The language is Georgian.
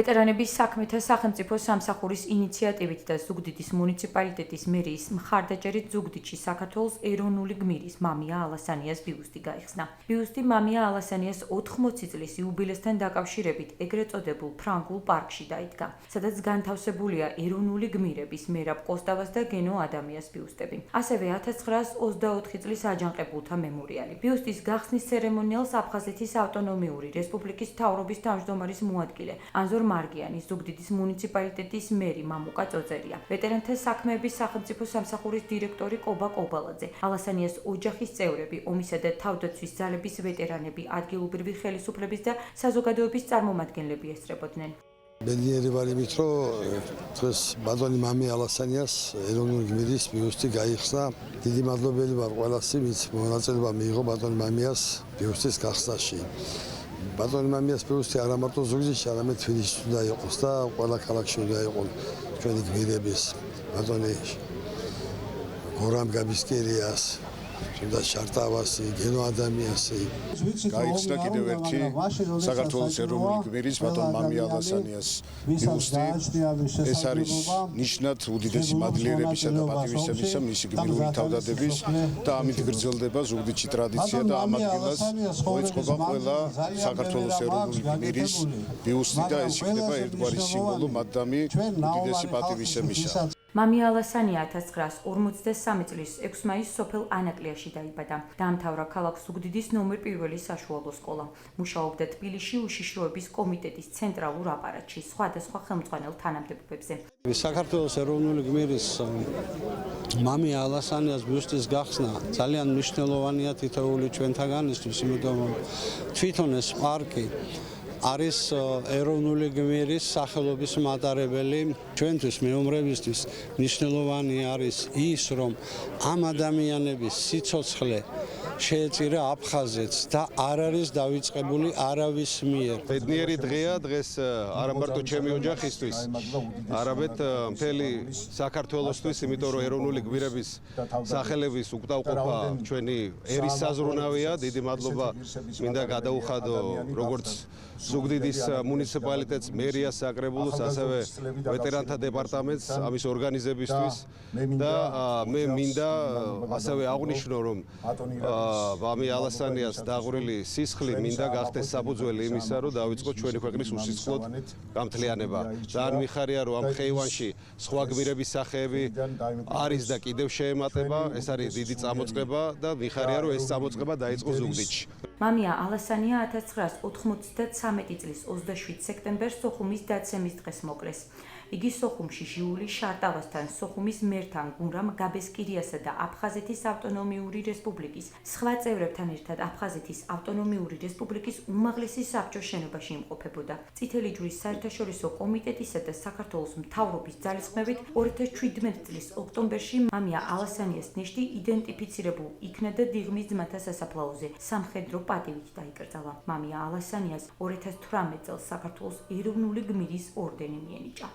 ვეტერანების საქმეთა სახელმწიფო სამსახურის ინიციატივით და ზუგდიდის მუნიციპალიტეტის მერიის მხარდაჭერით ზუგდიდში საქართველოს ეროვნული გმირის მამია ალასანიას ბიუსტი გაიხსნა. ბიუსტი მამია ალასანიას 80 წლის იუბილესთან დაკავშირებით ეგრეთ წოდებულ ფრანგულ პარკში დაიდგა, სადაც განთავსებულია ეროვნული გმირების მერაბ კოსტავას და გენო ადამიას ბიუსტები. ასევე 1924 წლის აჯანყებულთა მემორიალი. ბიუსტის გახსნის ცერემონიალს აფხაზეთის ავტონომიური რესპუბლიკის მთავრობის თავმჯდომარის მოადგილე ანზორ მარგიანის, ზუგდიდის მუნიციპალიტეტის მერი მამუკა წოწერია, ვეტერანთა საქმეების სახელმწიფო სამსახურის დირექტორი კობა კობალაძე, ალასანიას ოჯახის წევრები, ომისა და თავდაცვის ძალების ვეტერანები, ადგილობრივი ხელისუფლების და საზოგადოების წარმომადგენლები ესწრებოდნენ. ბედნიერი ვარ იმით, რომ დღეს ბატონი მამია ალასანიას ეროვნული გმირის ბიუსტი გაიხსნა. დიდი მადლობელი ვარ ყველასი, ვინც მონაწილეობა მიიღო ბატონი მამიას ბიუსტის გახსნაში. ბატონი მამიას ბიუსტი არა მარტო ზუგდიდში, არამედ თბილისში უნდა იყოს და ყველა ქალაქში უნდა იყოს ჩვენი გმირების ბატონი გორამ გაბისკერიას, თუნდაც შარტავასი, გენო ადამიანსი. გაიხსნა კიდევ ერთი საქართველოს ეროვნული გმირის ბატონ მამია ალასანიას ბიუსტი. ეს არის ნიშნად უდიდესი მადლიერებისა და პატივისცემისა მისი გმირული თავდადების და ამით გრძელდება ზუგდიდში ტრადიცია და ამ ადგილას მოეწყობა ყველა საქართველოს ეროვნული გმირის ბიუსტი და ეს იქნება ერთგვარი სიმბოლო მადამი უდიდესი პატივისცემისა. მამია ალასანია 1953 წლის 6 მაისს სოფელ ანაკლიაში დაიბადა. დაამთავრა ქალაქ ზუგდიდის ნომერ 1 საშუალო სკოლა. მუშაობდა თბილისში უშიშროების კომიტეტის ცენტრალურ აპარატში, სხვადასხვა ხელმძღვანელ თანამდებობებზე. საქართველოს ეროვნული გმირის მამია ალასანიას ბიუსტის გახსნა ძალიან მნიშვნელოვანია თითოეული ჩვენთაგანისთვის, იმიტომ რომ თვითონ ეს პარკი არის ეროვნული გმირის სახელობის მატარებელი. ჩვენთვის მეომრებისთვის მნიშვნელოვანი არის ის, რომ ამ ადამიანების სიცოცხლე შეეწირა აფხაზეთს და არ არის დავიწყებული არავის მიერ. ბედნიერი დღეა დღეს არა მარტო ჩემი ოჯახისთვის, არამედ მთელი საქართველოსთვის, იმიტომ რომ ეროვნული გმირების სახელების უკდავყოფა ჩვენი ერის საზრუნავია. დიდი მადლობა მინდა გადაუხადო როგორც ზუგდიდის მუნიციპალიტეტს, მერიას, საკრებულოს, ასევე ვეტერანთა დეპარტამენტს ამის ორგანიზებისთვის და მე მინდა ასევე აღვნიშნო, რომ მამია ალასანიას დაღვრილი სისხლი მინდა გახდეს საფუძველი იმისა, რომ დავიწყოთ ჩვენი ქვეყნის უსისხლოდ გამთლიანება. ძალიან მიხარია, რომ ამ ხეივანში სხვა გმირების სახეები არის და კიდევ შეემატება. ეს არის დიდი წამოწყება და მიხარია, რომ ეს წამოწყება დაიწყო ზუგდიდში. მამია ალასანია 1993 წლის 27 სექტემბერს სოხუმის დაცემის დღეს მოკლეს. იგი სოხუმში ჟიულის შარტავასთან, სოხუმის მერთან, გურამ გაბესკირიასა და აფხაზეთის ავტონომიური რესპუბლიკის სხვა წევრებთან ერთად აფხაზეთის ავტონომიური რესპუბლიკის უმაღლესი საბჭოს შენობაში იმყოფებოდა. წითელი ჯვრის საერთაშორისო კომიტეტისა და საქართველოს მთავრობის ძალისხმევით 2017 წლის ოქტომბერში მამია ალასანიას ნიშნი იდენტიფიცირებულ იქნა და დიღმის ძმათა სასაფლაოზე სამხედრო პატივით დაიკრძალა. მამია ალასანიას 2018 წელს საქართველოს ეროვნული გმირის ორდენი მიენიჭა.